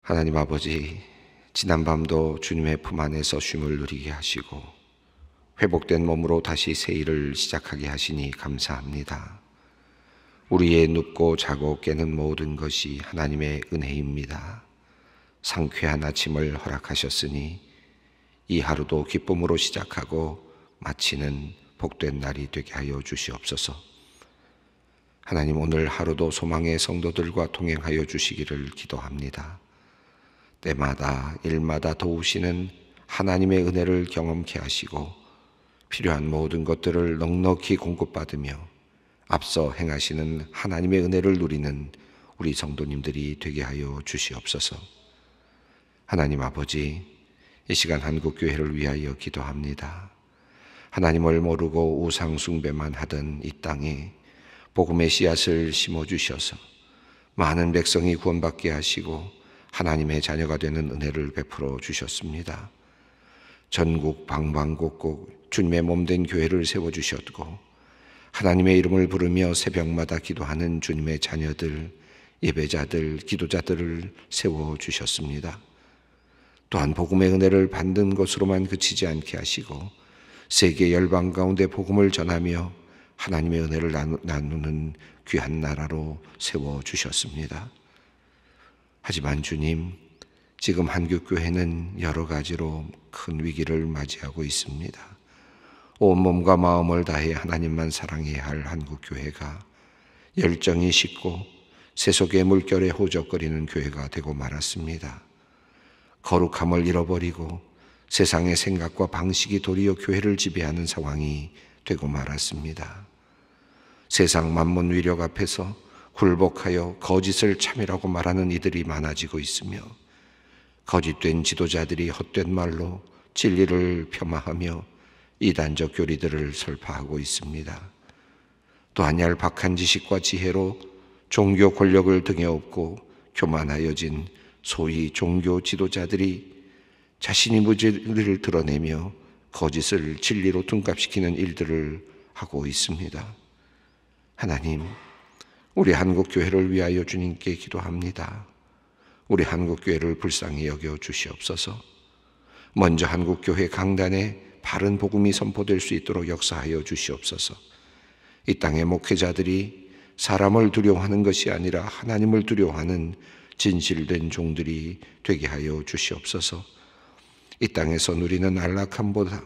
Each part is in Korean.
하나님 아버지, 지난밤도 주님의 품 안에서 쉼을 누리게 하시고 회복된 몸으로 다시 새 일을 시작하게 하시니 감사합니다. 우리의 눕고 자고 깨는 모든 것이 하나님의 은혜입니다. 상쾌한 아침을 허락하셨으니 이 하루도 기쁨으로 시작하고 마치는 복된 날이 되게 하여 주시옵소서. 하나님, 오늘 하루도 소망의 성도들과 동행하여 주시기를 기도합니다. 때마다 일마다 도우시는 하나님의 은혜를 경험케 하시고 필요한 모든 것들을 넉넉히 공급받으며 앞서 행하시는 하나님의 은혜를 누리는 우리 성도님들이 되게 하여 주시옵소서. 하나님 아버지, 이 시간 한국교회를 위하여 기도합니다. 하나님을 모르고 우상 숭배만 하던 이 땅에 복음의 씨앗을 심어주셔서 많은 백성이 구원받게 하시고 하나님의 자녀가 되는 은혜를 베풀어 주셨습니다. 전국 방방곡곡 주님의 몸된 교회를 세워주셨고 하나님의 이름을 부르며 새벽마다 기도하는 주님의 자녀들, 예배자들, 기도자들을 세워주셨습니다. 또한 복음의 은혜를 받는 것으로만 그치지 않게 하시고 세계 열방 가운데 복음을 전하며 하나님의 은혜를 나누는 귀한 나라로 세워주셨습니다. 하지만 주님, 지금 한국교회는 여러 가지로 큰 위기를 맞이하고 있습니다. 온몸과 마음을 다해 하나님만 사랑해야 할 한국교회가 열정이 식고 세속의 물결에 호적거리는 교회가 되고 말았습니다. 거룩함을 잃어버리고 세상의 생각과 방식이 도리어 교회를 지배하는 상황이 되고 말았습니다. 세상 만문 위력 앞에서 굴복하여 거짓을 참이라고 말하는 이들이 많아지고 있으며 거짓된 지도자들이 헛된 말로 진리를 폄하하며 이단적 교리들을 설파하고 있습니다. 또한 얄팍한 지식과 지혜로 종교 권력을 등에 업고 교만하여진 소위 종교 지도자들이 자신이 무지를 드러내며 거짓을 진리로 둔갑시키는 일들을 하고 있습니다. 하나님, 우리 한국교회를 위하여 주님께 기도합니다. 우리 한국교회를 불쌍히 여겨 주시옵소서. 먼저 한국교회 강단에 바른 복음이 선포될 수 있도록 역사하여 주시옵소서. 이 땅의 목회자들이 사람을 두려워하는 것이 아니라 하나님을 두려워하는 진실된 종들이 되게 하여 주시옵소서. 이 땅에서 누리는 안락함보다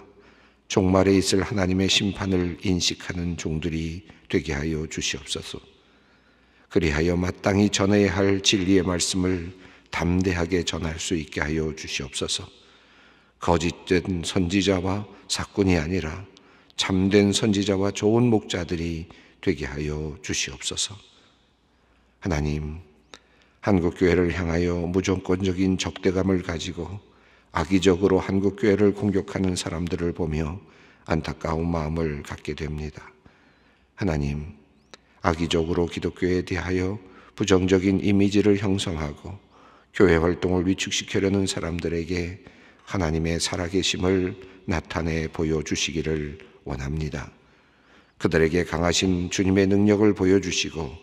종말에 있을 하나님의 심판을 인식하는 종들이 되게 하여 주시옵소서. 그리하여 마땅히 전해야 할 진리의 말씀을 담대하게 전할 수 있게 하여 주시옵소서. 거짓된 선지자와 사꾼이 아니라 참된 선지자와 좋은 목자들이 되게 하여 주시옵소서. 하나님, 한국교회를 향하여 무조건적인 적대감을 가지고 악의적으로 한국교회를 공격하는 사람들을 보며 안타까운 마음을 갖게 됩니다. 하나님, 악의적으로 기독교에 대하여 부정적인 이미지를 형성하고 교회 활동을 위축시키려는 사람들에게 하나님의 살아계심을 나타내 보여주시기를 원합니다. 그들에게 강하신 주님의 능력을 보여주시고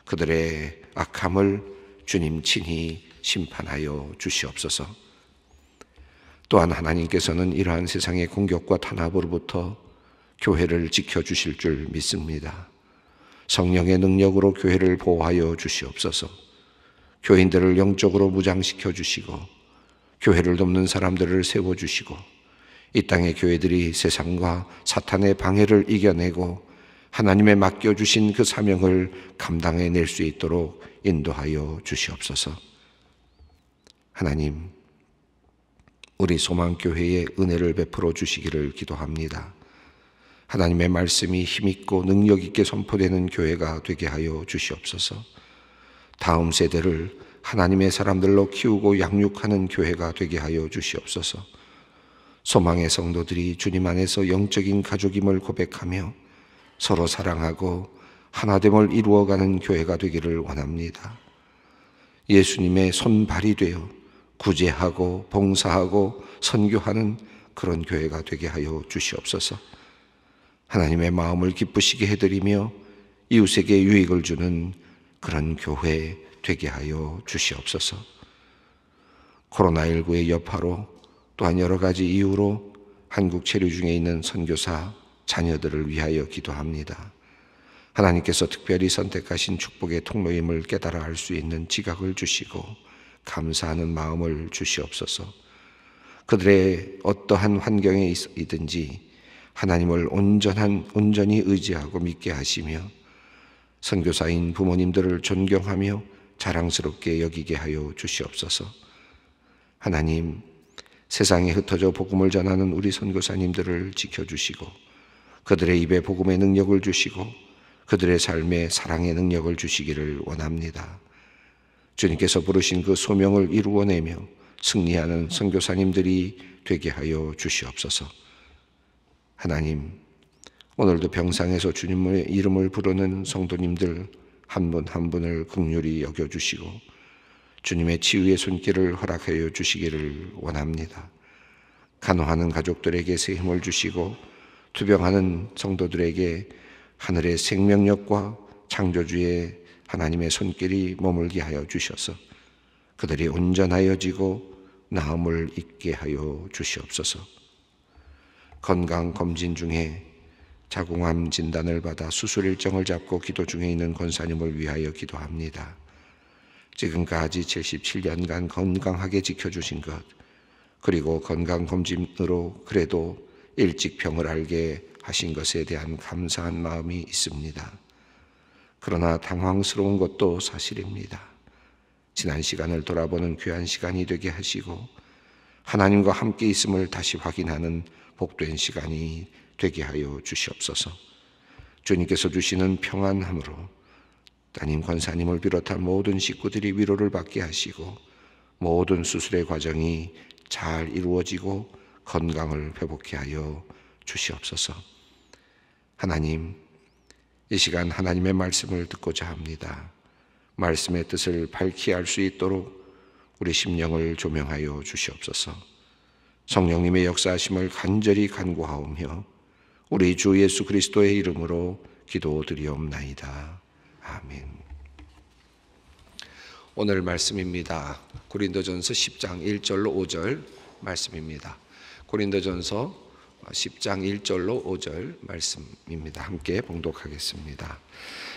그들의 악함을 주님 친히 심판하여 주시옵소서. 또한 하나님께서는 이러한 세상의 공격과 탄압으로부터 교회를 지켜주실 줄 믿습니다. 성령의 능력으로 교회를 보호하여 주시옵소서. 교인들을 영적으로 무장시켜 주시고 교회를 돕는 사람들을 세워주시고 이 땅의 교회들이 세상과 사탄의 방해를 이겨내고 하나님의 맡겨주신 그 사명을 감당해낼 수 있도록 인도하여 주시옵소서. 하나님, 우리 소망교회에 은혜를 베풀어 주시기를 기도합니다. 하나님의 말씀이 힘있고 능력있게 선포되는 교회가 되게 하여 주시옵소서. 다음 세대를 하나님의 사람들로 키우고 양육하는 교회가 되게 하여 주시옵소서. 소망의 성도들이 주님 안에서 영적인 가족임을 고백하며 서로 사랑하고 하나됨을 이루어가는 교회가 되기를 원합니다. 예수님의 손발이 되어 구제하고 봉사하고 선교하는 그런 교회가 되게 하여 주시옵소서. 하나님의 마음을 기쁘시게 해드리며 이웃에게 유익을 주는 그런 교회 되게 하여 주시옵소서. 코로나19의 여파로 또한 여러 가지 이유로 한국 체류 중에 있는 선교사 자녀들을 위하여 기도합니다. 하나님께서 특별히 선택하신 축복의 통로임을 깨달아 알 수 있는 지각을 주시고 감사하는 마음을 주시옵소서. 그들의 어떠한 환경에 있든지 하나님을 온전히 의지하고 믿게 하시며 선교사인 부모님들을 존경하며 자랑스럽게 여기게 하여 주시옵소서. 하나님, 세상에 흩어져 복음을 전하는 우리 선교사님들을 지켜주시고 그들의 입에 복음의 능력을 주시고 그들의 삶에 사랑의 능력을 주시기를 원합니다. 주님께서 부르신 그 소명을 이루어내며 승리하는 선교사님들이 되게 하여 주시옵소서. 하나님, 오늘도 병상에서 주님의 이름을 부르는 성도님들 한 분 한 분을 긍휼히 여겨주시고 주님의 치유의 손길을 허락하여 주시기를 원합니다. 간호하는 가족들에게 새 힘을 주시고 투병하는 성도들에게 하늘의 생명력과 창조주의 하나님의 손길이 머물게 하여 주셔서 그들이 온전하여지고 나음을 입게 하여 주시옵소서. 건강검진 중에 자궁암 진단을 받아 수술 일정을 잡고 기도 중에 있는 권사님을 위하여 기도합니다. 지금까지 77년간 건강하게 지켜주신 것, 그리고 건강검진으로 그래도 일찍 병을 알게 하신 것에 대한 감사한 마음이 있습니다. 그러나 당황스러운 것도 사실입니다. 지난 시간을 돌아보는 귀한 시간이 되게 하시고 하나님과 함께 있음을 다시 확인하는 복된 시간이 되게 하여 주시옵소서. 주님께서 주시는 평안함으로 따님 권사님을 비롯한 모든 식구들이 위로를 받게 하시고 모든 수술의 과정이 잘 이루어지고 건강을 회복케 하여 주시옵소서. 하나님, 이 시간 하나님의 말씀을 듣고자 합니다. 말씀의 뜻을 밝히 알 수 있도록 우리 심령을 조명하여 주시옵소서. 성령님의 역사하심을 간절히 간구하오며 우리 주 예수 그리스도의 이름으로 기도드리옵나이다. 아멘. 오늘 말씀입니다. 고린도전서 10장 1절로 5절 말씀입니다. 고린도전서 10장 1절로 5절 말씀입니다. 함께 봉독하겠습니다.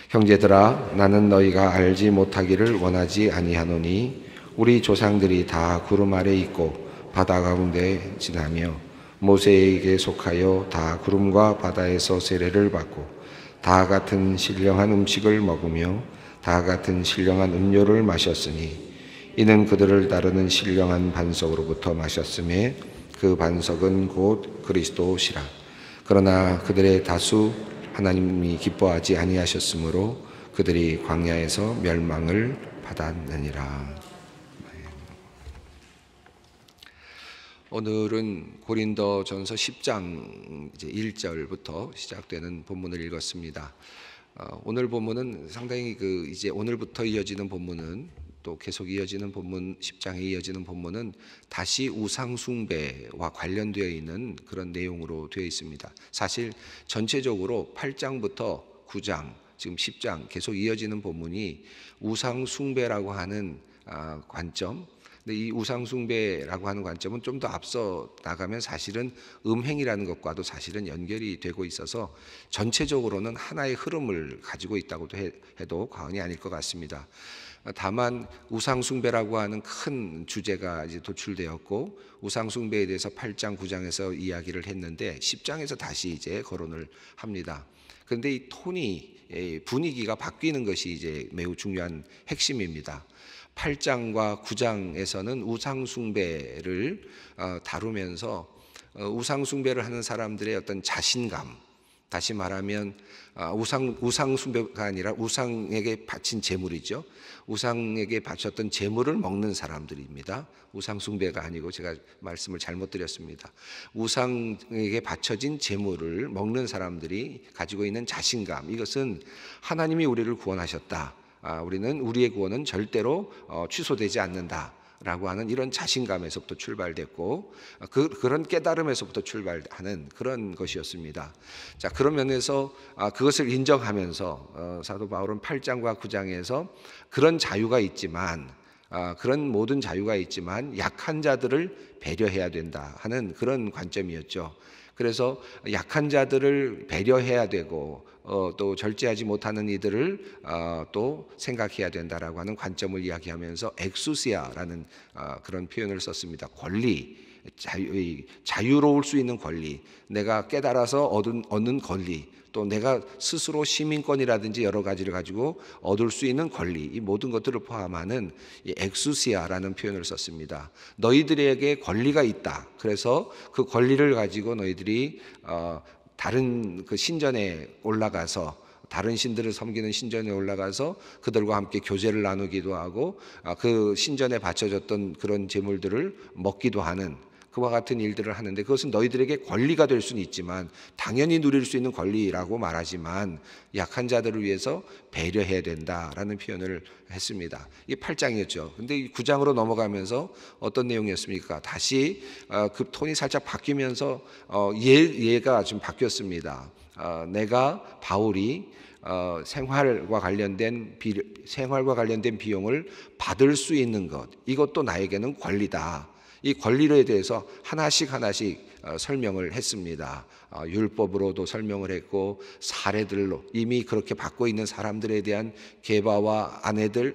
형제들아, 나는 너희가 알지 못하기를 원하지 아니하노니 우리 조상들이 다 구름 아래 있고 바다 가운데 지나며 모세에게 속하여 다 구름과 바다에서 세례를 받고 다 같은 신령한 음식을 먹으며 다 같은 신령한 음료를 마셨으니 이는 그들을 따르는 신령한 반석으로부터 마셨음에 그 반석은 곧 그리스도시라. 그러나 그들의 다수 하나님이 기뻐하지 아니하셨으므로 그들이 광야에서 멸망을 받았느니라. 오늘은 고린도전서 10장 1절부터 시작되는 본문을 읽었습니다. 오늘 본문은 상당히 이제 오늘부터 이어지는 본문은 또 계속 이어지는 본문 10장에 이어지는 본문은 다시 우상 숭배와 관련되어 있는 그런 내용으로 되어 있습니다. 사실 전체적으로 8장부터 9장 지금 10장 계속 이어지는 본문이 우상 숭배라고 하는 관점. 근데 이 우상 숭배라고 하는 관점은 좀 더 앞서 나가면 사실은 음행이라는 것과도 사실은 연결이 되고 있어서 전체적으로는 하나의 흐름을 가지고 있다고 해도 과언이 아닐 것 같습니다. 다만 우상 숭배라고 하는 큰 주제가 이제 도출되었고 우상 숭배에 대해서 8장 9장에서 이야기를 했는데 10장에서 다시 이제 거론을 합니다. 그런데 이 톤이 분위기가 바뀌는 것이 이제 매우 중요한 핵심입니다. 8장과 9장에서는 우상숭배를 다루면서 우상숭배를 하는 사람들의 어떤 자신감, 다시 말하면 우상숭배가 아니라 우상에게 바친 제물이죠. 우상에게 바쳤던 제물을 먹는 사람들입니다. 우상숭배가 아니고 제가 말씀을 잘못 드렸습니다. 우상에게 바쳐진 제물을 먹는 사람들이 가지고 있는 자신감, 이것은 하나님이 우리를 구원하셨다. 우리는 우리의 구원은 절대로 취소되지 않는다라고 하는 이런 자신감에서부터 출발됐고 그런 깨달음에서부터 출발하는 그런 것이었습니다. 자, 그런 면에서 그것을 인정하면서 사도 바울은 8장과 9장에서 그런 자유가 있지만 그런 모든 자유가 있지만 약한 자들을 배려해야 된다 하는 그런 관점이었죠. 그래서 약한 자들을 배려해야 되고 또 절제하지 못하는 이들을 또 생각해야 된다라고 하는 관점을 이야기하면서 엑수시아라는 그런 표현을 썼습니다. 권리, 자유로울 수 있는 권리, 내가 깨달아서 얻는 권리, 또 내가 스스로 시민권이라든지 여러 가지를 가지고 얻을 수 있는 권리, 이 모든 것들을 포함하는 이 엑수시아라는 표현을 썼습니다. 너희들에게 권리가 있다. 그래서 그 권리를 가지고 너희들이 다른 그 신전에 올라가서 다른 신들을 섬기는 신전에 올라가서 그들과 함께 교제를 나누기도 하고 그 신전에 바쳐졌던 그런 제물들을 먹기도 하는 그와 같은 일들을 하는데, 그것은 너희들에게 권리가 될 수는 있지만 당연히 누릴 수 있는 권리라고 말하지만 약한 자들을 위해서 배려해야 된다라는 표현을 했습니다. 이게 8장이었죠. 근데 이 9장으로 넘어가면서 어떤 내용이었습니까? 다시 그 톤이 살짝 바뀌면서 예가 좀 바뀌었습니다. 내가 바울이 생활과 관련된 비용을 받을 수 있는 것, 이것도 나에게는 권리다. 이 권리에 대해서 하나씩 설명을 했습니다. 율법으로도 설명을 했고 사례들로 이미 그렇게 받고 있는 사람들에 대한 게바와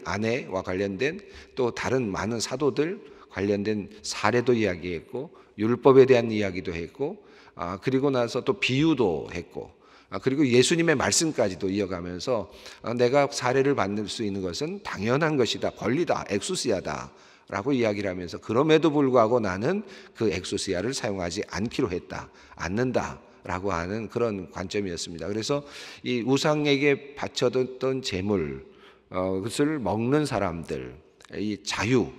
아내와 관련된 또 다른 많은 사도들 관련된 사례도 이야기했고 율법에 대한 이야기도 했고 그리고 나서 또 비유도 했고 그리고 예수님의 말씀까지도 이어가면서 내가 사례를 받을 수 있는 것은 당연한 것이다, 권리다, 엑수시아다 라고 이야기를 하면서 그럼에도 불구하고 나는 그 엑소시아를 사용하지 않는다 라고 하는 그런 관점이었습니다. 그래서 이 우상에게 바쳐뒀던 제물, 그것을 먹는 사람들, 이 자유,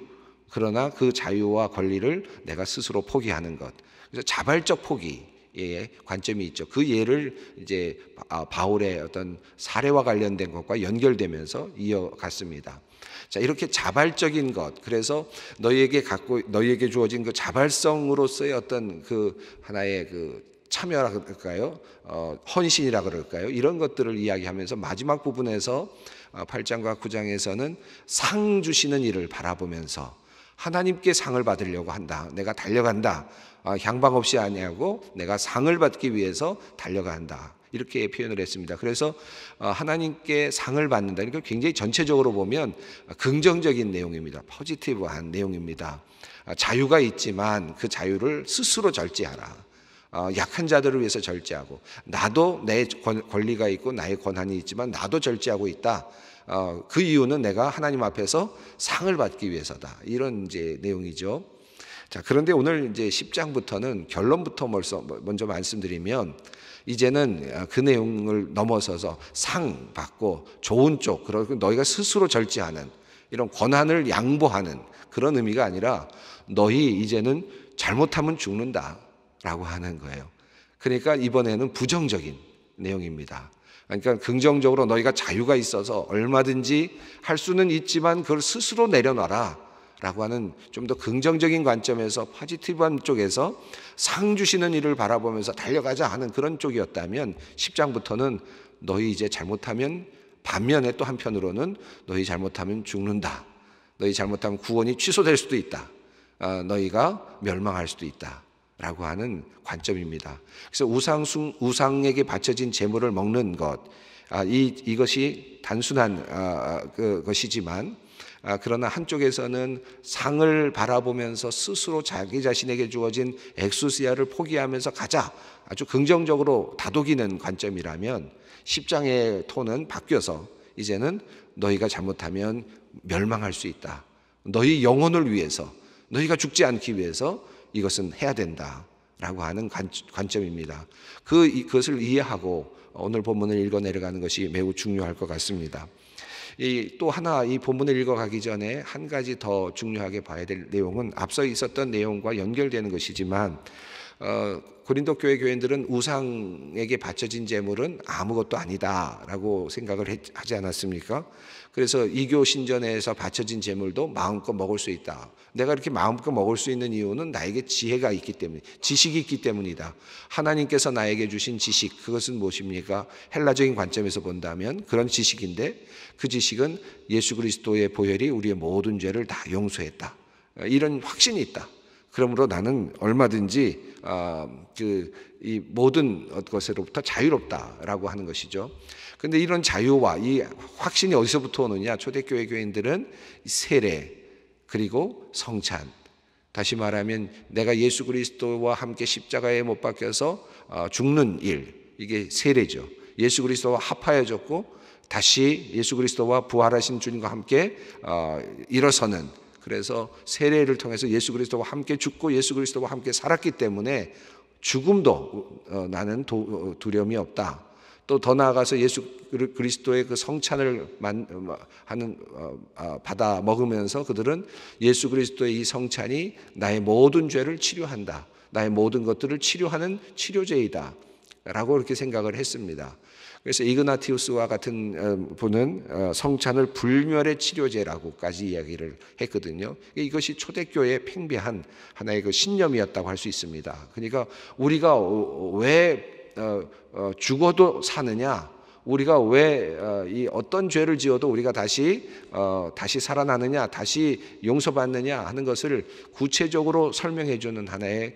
그러나 그 자유와 권리를 내가 스스로 포기하는 것, 그래서 자발적 포기의 관점이 있죠. 그 예를 이제 바울의 어떤 사례와 관련된 것과 연결되면서 이어갔습니다. 자, 이렇게 자발적인 것, 그래서 너희에게 주어진 그 자발성으로서의 어떤 그 하나의 그 참여라 그럴까요? 헌신이라 그럴까요? 이런 것들을 이야기하면서 마지막 부분에서 8장과 9장에서는 상 주시는 일을 바라보면서 하나님께 상을 받으려고 한다. 내가 달려간다. 향방 없이 아니하고 내가 상을 받기 위해서 달려간다. 이렇게 표현을 했습니다. 그래서 하나님께 상을 받는다. 이거 굉장히 전체적으로 보면 긍정적인 내용입니다. 포지티브한 내용입니다. 자유가 있지만 그 자유를 스스로 절제하라. 약한 자들을 위해서 절제하고 나도 내 권리가 있고 나의 권한이 있지만 나도 절제하고 있다. 그 이유는 내가 하나님 앞에서 상을 받기 위해서다. 이런 이제 내용이죠. 자, 그런데 오늘 이제 10장부터는 결론부터 먼저 말씀드리면 이제는 그 내용을 넘어서서 상 받고 좋은 쪽, 그리고 너희가 스스로 절제하는 이런 권한을 양보하는 그런 의미가 아니라 너희 이제는 잘못하면 죽는다라고 하는 거예요. 그러니까 이번에는 부정적인 내용입니다. 그러니까 긍정적으로 너희가 자유가 있어서 얼마든지 할 수는 있지만 그걸 스스로 내려놔라 라고 하는 좀 더 긍정적인 관점에서 포지티브한 쪽에서 상 주시는 일을 바라보면서 달려가자 하는 그런 쪽이었다면 10장부터는 너희 이제 잘못하면, 반면에 또 한편으로는 너희 잘못하면 죽는다, 너희 잘못하면 구원이 취소될 수도 있다, 너희가 멸망할 수도 있다 라고 하는 관점입니다. 그래서 우상에게 바쳐진 제물을 먹는 것, 이것이 단순한 것이지만 그러나 한쪽에서는 상을 바라보면서 스스로 자기 자신에게 주어진 엑수시아를 포기하면서 가자, 아주 긍정적으로 다독이는 관점이라면 10장의 톤은 바뀌어서 이제는 너희가 잘못하면 멸망할 수 있다, 너희 영혼을 위해서, 너희가 죽지 않기 위해서 이것은 해야 된다라고 하는 관점입니다. 그것을 이해하고 오늘 본문을 읽어 내려가는 것이 매우 중요할 것 같습니다. 또 하나 이 본문을 읽어가기 전에 한 가지 더 중요하게 봐야 될 내용은 앞서 있었던 내용과 연결되는 것이지만 고린도 교회 교인들은 우상에게 바쳐진 제물은 아무것도 아니다라고 생각을 하지 않았습니까? 그래서 이교 신전에서 바쳐진 제물도 마음껏 먹을 수 있다. 내가 이렇게 마음껏 먹을 수 있는 이유는 나에게 지혜가 있기 때문에, 지식이 있기 때문이다. 하나님께서 나에게 주신 지식, 그것은 무엇입니까? 헬라적인 관점에서 본다면 그런 지식인데, 그 지식은 예수 그리스도의 보혈이 우리의 모든 죄를 다 용서했다. 이런 확신이 있다. 그러므로 나는 얼마든지 이 모든 것으로부터 자유롭다라고 하는 것이죠. 그런데 이런 자유와 이 확신이 어디서부터 오느냐? 초대교회 교인들은 세례 그리고 성찬, 다시 말하면 내가 예수 그리스도와 함께 십자가에 못 박혀서 죽는 일, 이게 세례죠. 예수 그리스도와 합하여졌고 다시 예수 그리스도와 부활하신 주님과 함께 일어서는, 그래서 세례를 통해서 예수 그리스도와 함께 죽고 예수 그리스도와 함께 살았기 때문에 죽음도 나는 두려움이 없다. 또 더 나아가서 예수 그리스도의 그 성찬을 받아 먹으면서 그들은 예수 그리스도의 이 성찬이 나의 모든 죄를 치료한다. 나의 모든 것들을 치료하는 치료제이다. 라고 그렇게 생각을 했습니다. 그래서 이그나티우스와 같은 분은 성찬을 불멸의 치료제라고까지 이야기를 했거든요. 이것이 초대교회의 팽배한 하나의 그 신념이었다고 할 수 있습니다. 그러니까 우리가 왜 죽어도 사느냐? 우리가 왜 이 어떤 죄를 지어도 우리가 다시 살아나느냐, 다시 용서받느냐 하는 것을 구체적으로 설명해 주는 하나의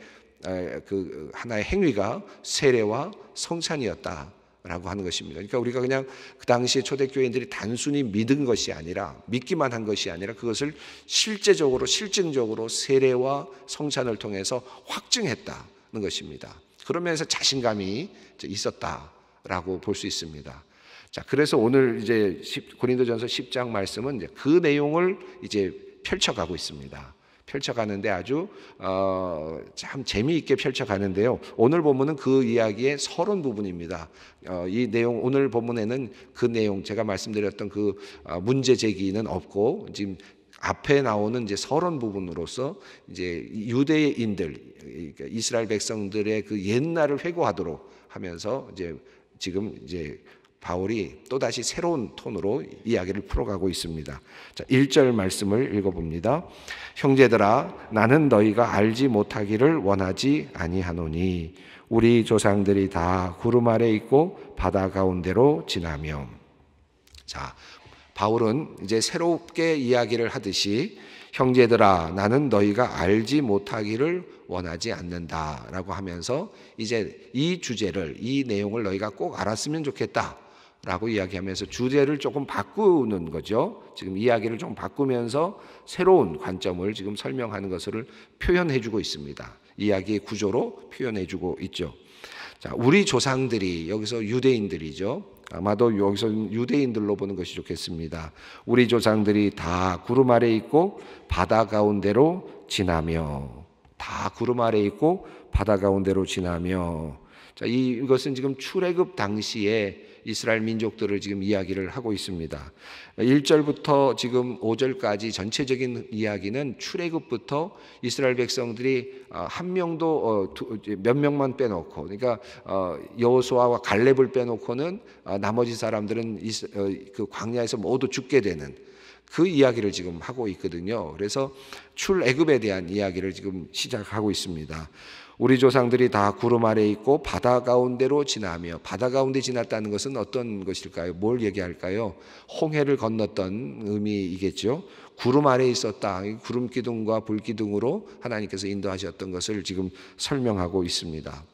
행위가 세례와 성찬이었다라고 하는 것입니다. 그러니까 우리가 그냥 그 당시에 초대교인들이 단순히 믿은 것이 아니라, 믿기만 한 것이 아니라 그것을 실증적으로 세례와 성찬을 통해서 확증했다는 것입니다. 그러면서 자신감이 있었다라고 볼 수 있습니다. 자, 그래서 오늘 이제 고린도전서 10장 말씀은 이제 그 내용을 이제 펼쳐가고 있습니다. 펼쳐가는데 아주 참 재미있게 펼쳐가는데요. 오늘 본문은 그 이야기의 서론 부분입니다. 이 내용, 오늘 본문에는 그 내용, 제가 말씀드렸던 그 문제 제기는 없고, 지금 앞에 나오는 이제 서론 부분으로서 이제 유대인들, 그러니까 이스라엘 백성들의 그 옛날을 회고하도록 하면서 지금 바울이 또다시 새로운 톤으로 이야기를 풀어가고 있습니다. 자, 1절 말씀을 읽어봅니다. 형제들아, 나는 너희가 알지 못하기를 원하지 아니하노니 우리 조상들이 다 구름 아래 있고 바다 가운데로 지나며. 자, 바울은 이제 새롭게 이야기를 하듯이 형제들아, 나는 너희가 알지 못하기를 원하지 않는다라고 하면서 이제 이 주제를, 이 내용을 너희가 꼭 알았으면 좋겠다라고 이야기하면서 주제를 조금 바꾸는 거죠. 지금 이야기를 좀 바꾸면서 새로운 관점을 지금 설명하는 것을 표현해주고 있습니다. 이야기의 구조로 표현해주고 있죠. 자, 우리 조상들이, 여기서 유대인들이죠. 아마도 여기서 유대인들로 보는 것이 좋겠습니다. 우리 조상들이 다 구름 아래 있고 바다 가운데로 지나며. 다 구름 아래 있고 바다 가운데로 지나며. 자, 이것은 지금 출애굽 당시에 이스라엘 민족들을 지금 이야기를 하고 있습니다. 1절부터 지금 5절까지 전체적인 이야기는 출애굽부터 이스라엘 백성들이 한 명도 몇 명만 빼놓고, 그러니까 여호수아와 갈렙을 빼놓고는 나머지 사람들은 그 광야에서 모두 죽게 되는 그 이야기를 지금 하고 있거든요. 그래서 출애굽에 대한 이야기를 지금 시작하고 있습니다. 우리 조상들이 다 구름 아래 있고 바다 가운데로 지나며. 바다 가운데 지났다는 것은 어떤 것일까요? 뭘 얘기할까요? 홍해를 건넜던 의미이겠죠. 구름 아래 있었다. 구름 기둥과 불 기둥으로 하나님께서 인도하셨던 것을 지금 설명하고 있습니다.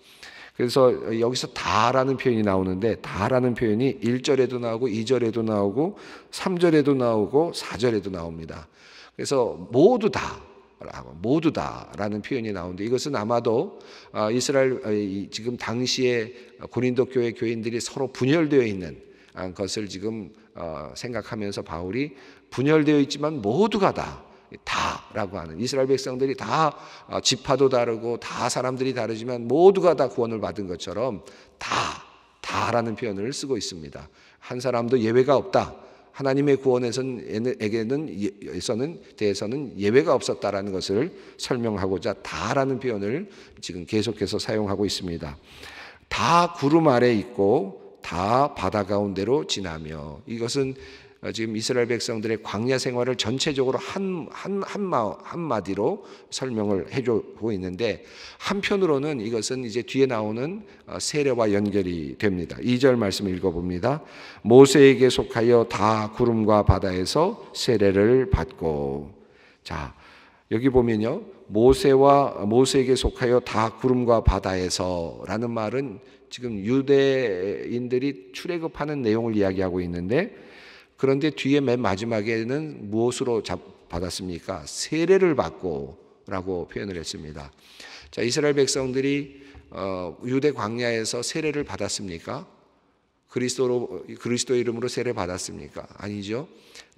그래서 여기서 다라는 표현이 나오는데, 다라는 표현이 1절에도 나오고 2절에도 나오고 3절에도 나오고 4절에도 나옵니다. 그래서 모두 다라는 표현이 나오는데, 이것은 아마도 이스라엘 지금 당시에 고린도 교회 교인들이 서로 분열되어 있는 것을 지금 생각하면서 바울이 분열되어 있지만 모두가 다라고 하는, 이스라엘 백성들이 다 지파도 다르고 다 사람들이 다르지만 모두가 다 구원을 받은 것처럼 다라는 표현을 쓰고 있습니다. 한 사람도 예외가 없다. 하나님의 구원에게는 대해서는 예외가 없었다라는 것을 설명하고자 다라는 표현을 지금 계속해서 사용하고 있습니다. 다 구름 아래 있고 다 바다 가운데로 지나며, 이것은 지금 이스라엘 백성들의 광야 생활을 전체적으로 한마디로 설명을 해주고 있는데, 한편으로는 이것은 이제 뒤에 나오는 세례와 연결이 됩니다. 2절 말씀을 읽어봅니다. 모세에게 속하여 다 구름과 바다에서 세례를 받고. 자, 여기 보면요, 모세에게 속하여 다 구름과 바다에서라는 말은 지금 유대인들이 출애굽하는 내용을 이야기하고 있는데, 그런데 뒤에 맨 마지막에는 무엇으로 받았습니까? 세례를 받고 라고 표현을 했습니다. 자, 이스라엘 백성들이 유대 광야에서 세례를 받았습니까? 그리스도의 이름으로 세례 받았습니까? 아니죠.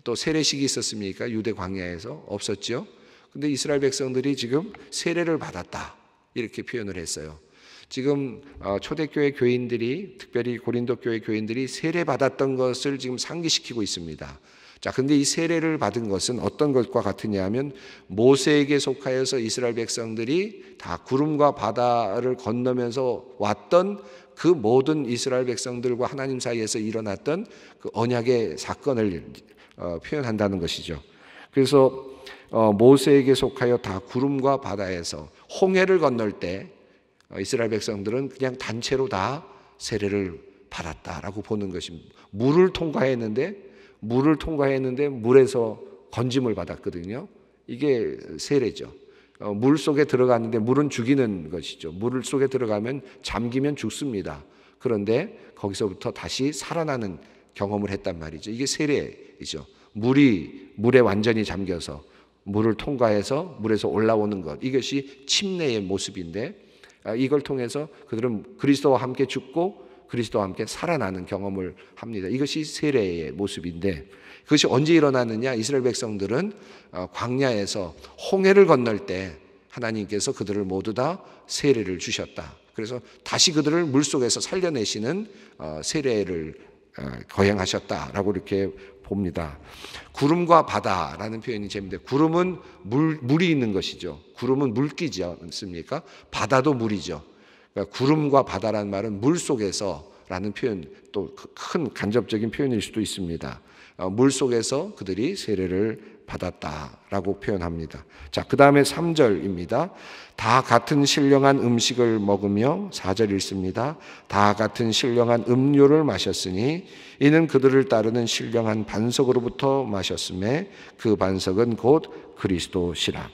또 세례식이 있었습니까? 유대 광야에서 없었죠. 근데 이스라엘 백성들이 지금 세례를 받았다, 이렇게 표현을 했어요. 지금 초대교회 교인들이, 특별히 고린도 교회 교인들이 세례 받았던 것을 지금 상기시키고 있습니다. 자, 근데 이 세례를 받은 것은 어떤 것과 같으냐 하면, 모세에게 속하여서 이스라엘 백성들이 다 구름과 바다를 건너면서 왔던 그 모든 이스라엘 백성들과 하나님 사이에서 일어났던 그 언약의 사건을 표현한다는 것이죠. 그래서 모세에게 속하여 다 구름과 바다에서, 홍해를 건널 때 이스라엘 백성들은 그냥 단체로 다 세례를 받았다라고 보는 것입니다. 물을 통과했는데 물에서 건짐을 받았거든요. 이게 세례죠. 물 속에 들어갔는데 물은 죽이는 것이죠. 물 속에 들어가면 잠기면 죽습니다. 그런데 거기서부터 다시 살아나는 경험을 했단 말이죠. 이게 세례이죠. 물에 완전히 잠겨서 물을 통과해서 물에서 올라오는 것, 이것이 침례의 모습인데, 이걸 통해서 그들은 그리스도와 함께 죽고 그리스도와 함께 살아나는 경험을 합니다. 이것이 세례의 모습인데, 그것이 언제 일어나느냐? 이스라엘 백성들은 광야에서 홍해를 건널 때 하나님께서 그들을 모두 다 세례를 주셨다. 그래서 다시 그들을 물속에서 살려내시는 세례를 거행하셨다라고 이렇게 봅니다. 구름과 바다라는 표현이 재밌는데, 구름은 물이 있는 것이죠. 구름은 물기지 않습니까? 바다도 물이죠. 그러니까 구름과 바다라는 말은 물 속에서라는 표현, 또 큰 간접적인 표현일 수도 있습니다. 물 속에서 그들이 세례를 받았다라고 표현합니다. 자, 그 다음에 3절입니다. 다 같은 신령한 음식을 먹으며, 4절 읽습니다. 다 같은 신령한 음료를 마셨으니 이는 그들을 따르는 신령한 반석으로부터 마셨음에 그 반석은 곧 그리스도시라.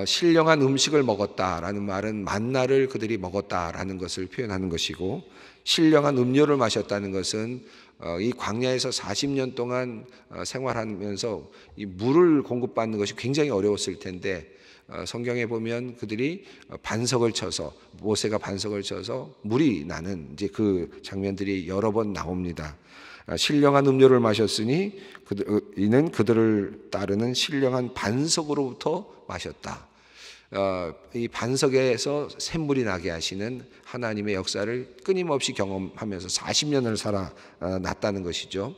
신령한 음식을 먹었다라는 말은 만나를 그들이 먹었다라는 것을 표현하는 것이고, 신령한 음료를 마셨다는 것은 이 광야에서 40년 동안 생활하면서 이 물을 공급받는 것이 굉장히 어려웠을 텐데, 성경에 보면 그들이 반석을 쳐서, 모세가 반석을 쳐서 물이 나는 이제 그 장면들이 여러 번 나옵니다. 신령한 음료를 마셨으니 이는 그들을 따르는 신령한 반석으로부터 마셨다. 이 반석에서 샘물이 나게 하시는 하나님의 역사를 끊임없이 경험하면서 40년을 살아났다는 것이죠.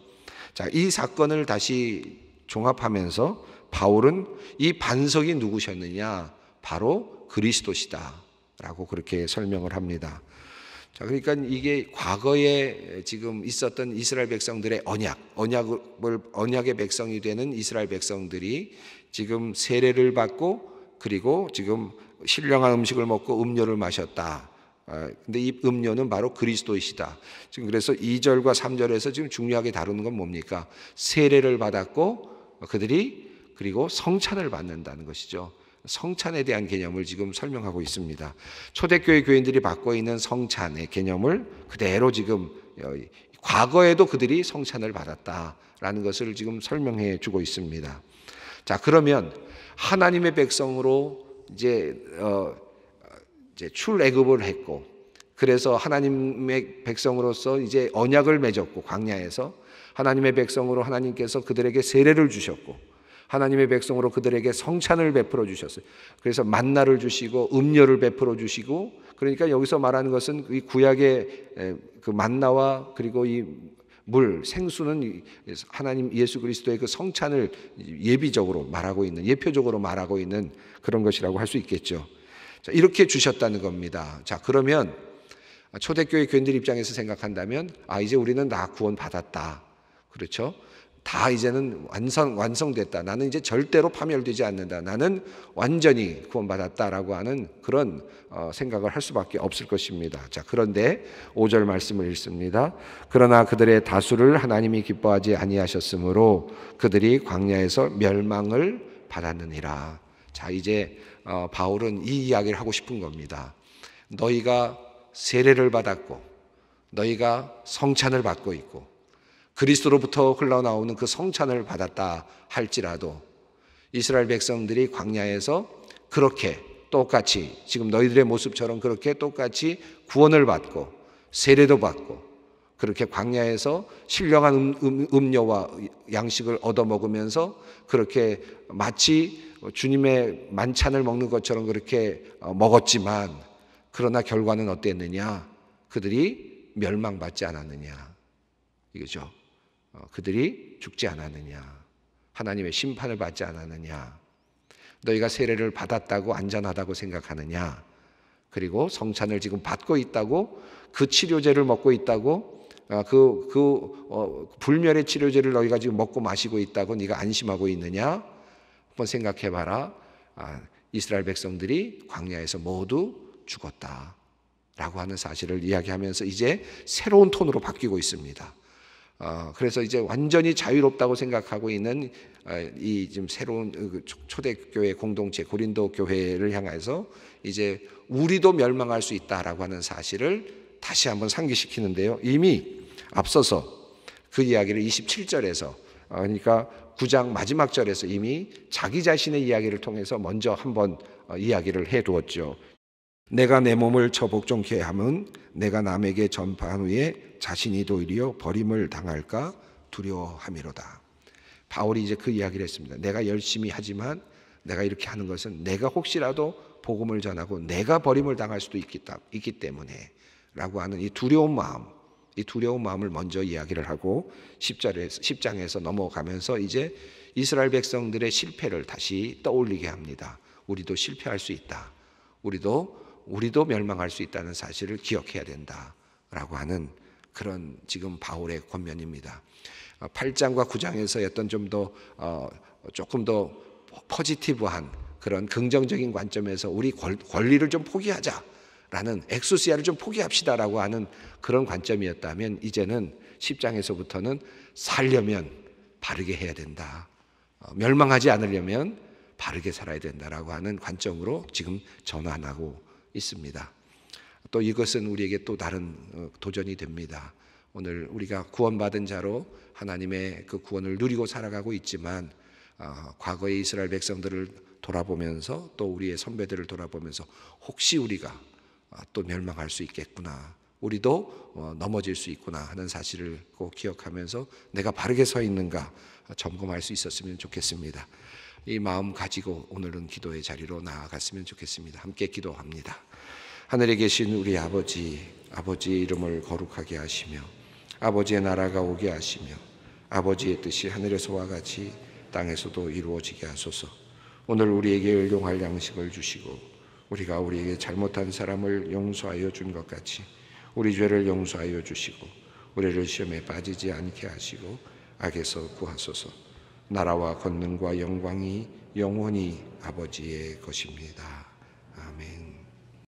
자, 이 사건을 다시 종합하면서 바울은 이 반석이 누구셨느냐? 바로 그리스도시다라고 그렇게 설명을 합니다. 자, 그러니까 이게 과거에 지금 있었던 이스라엘 백성들의 언약의 백성이 되는 이스라엘 백성들이 지금 세례를 받고, 그리고 지금 신령한 음식을 먹고 음료를 마셨다. 근데 이 음료는 바로 그리스도이시다. 지금 그래서 2절과 3절에서 지금 중요하게 다루는 건 뭡니까? 세례를 받았고 그들이 그리고 성찬을 받는다는 것이죠. 성찬에 대한 개념을 지금 설명하고 있습니다. 초대교회 교인들이 받고 있는 성찬의 개념을 그대로 지금 과거에도 그들이 성찬을 받았다라는 것을 지금 설명해 주고 있습니다. 자, 그러면 하나님의 백성으로 이제 출애굽을 했고, 그래서 하나님의 백성으로서 이제 언약을 맺었고, 광야에서 하나님의 백성으로 하나님께서 그들에게 세례를 주셨고, 하나님의 백성으로 그들에게 성찬을 베풀어 주셨어요. 그래서 만나를 주시고 음료를 베풀어 주시고, 그러니까 여기서 말하는 것은 이 구약의 그 만나와 그리고 이 물, 생수는 하나님 예수 그리스도의 그 성찬을 예비적으로 말하고 있는, 예표적으로 말하고 있는 그런 것이라고 할 수 있겠죠. 자, 이렇게 주셨다는 겁니다. 자, 그러면 초대교회 교인들 입장에서 생각한다면 이제 우리는 다 구원 받았다. 그렇죠? 다 이제는 완성됐다. 나는 이제 절대로 파멸되지 않는다. 나는 완전히 구원받았다라고 하는 그런 생각을 할 수밖에 없을 것입니다. 자, 그런데 5절 말씀을 읽습니다. 그러나 그들의 다수를 하나님이 기뻐하지 아니하셨으므로 그들이 광야에서 멸망을 받았느니라. 자, 이제 바울은 이 이야기를 하고 싶은 겁니다. 너희가 세례를 받았고 너희가 성찬을 받고 있고 그리스도로부터 흘러나오는 그 성찬을 받았다 할지라도 이스라엘 백성들이 광야에서 그렇게 똑같이 지금 너희들의 모습처럼 그렇게 똑같이 구원을 받고 세례도 받고 그렇게 광야에서 신령한 음료와 양식을 얻어먹으면서 그렇게 마치 주님의 만찬을 먹는 것처럼 그렇게 먹었지만 그러나 결과는 어땠느냐? 그들이 멸망받지 않았느냐? 이거죠. 그들이 죽지 않았느냐? 하나님의 심판을 받지 않았느냐? 너희가 세례를 받았다고 안전하다고 생각하느냐? 그리고 성찬을 지금 받고 있다고 그 치료제를 먹고 있다고 불멸의 치료제를 너희가 지금 먹고 마시고 있다고 네가 안심하고 있느냐? 한번 생각해봐라. 이스라엘 백성들이 광야에서 모두 죽었다라고 하는 사실을 이야기하면서 이제 새로운 톤으로 바뀌고 있습니다. 그래서 이제 완전히 자유롭다고 생각하고 있는 이 지금 새로운 초대교회 공동체 고린도 교회를 향해서 이제 우리도 멸망할 수 있다라고 하는 사실을 다시 한번 상기시키는데요. 이미 앞서서 그 이야기를 27절에서 그러니까 9장 마지막 절에서 이미 자기 자신의 이야기를 통해서 먼저 한번 이야기를 해두었죠. 내가 내 몸을 처복종케 함은 내가 남에게 전파한 후에 자신이 도리어 버림을 당할까 두려워함이로다. 바울이 이제 그 이야기를 했습니다. 내가 열심히 하지만 내가 이렇게 하는 것은 내가 혹시라도 복음을 전하고 내가 버림을 당할 수도 있기 때문에 라고 하는 이 두려운 마음을 먼저 이야기를 하고 10장에서 넘어가면서 이제 이스라엘 백성들의 실패를 다시 떠올리게 합니다. 우리도 실패할 수 있다. 우리도 멸망할 수 있다는 사실을 기억해야 된다라고 하는 그런 지금 바울의 권면입니다. 8장과 9장에서 어떤 조금 더 포지티브한 그런 긍정적인 관점에서 우리 권리를 좀 포기하자라는 엑소시아를 좀 포기합시다라고 하는 그런 관점이었다면 이제는 10장에서부터는 살려면 바르게 해야 된다. 멸망하지 않으려면 바르게 살아야 된다라고 하는 관점으로 지금 전환하고 있습니다. 또 이것은 우리에게 또 다른 도전이 됩니다. 오늘 우리가 구원받은 자로 하나님의 그 구원을 누리고 살아가고 있지만 과거의 이스라엘 백성들을 돌아보면서 또 우리의 선배들을 돌아보면서 혹시 우리가 또 멸망할 수 있겠구나, 우리도 넘어질 수 있구나 하는 사실을 꼭 기억하면서 내가 바르게 서 있는가 점검할 수 있었으면 좋겠습니다. 이 마음 가지고 오늘은 기도의 자리로 나아갔으면 좋겠습니다. 함께 기도합니다. 하늘에 계신 우리 아버지 이름을 거룩하게 하시며 아버지의 나라가 오게 하시며 아버지의 뜻이 하늘에서와 같이 땅에서도 이루어지게 하소서. 오늘 우리에게 일용할 양식을 주시고 우리가 우리에게 잘못한 사람을 용서하여 준 것 같이 우리 죄를 용서하여 주시고 우리를 시험에 빠지지 않게 하시고 악에서 구하소서. 나라와 권능과 영광이 영원히 아버지의 것입니다.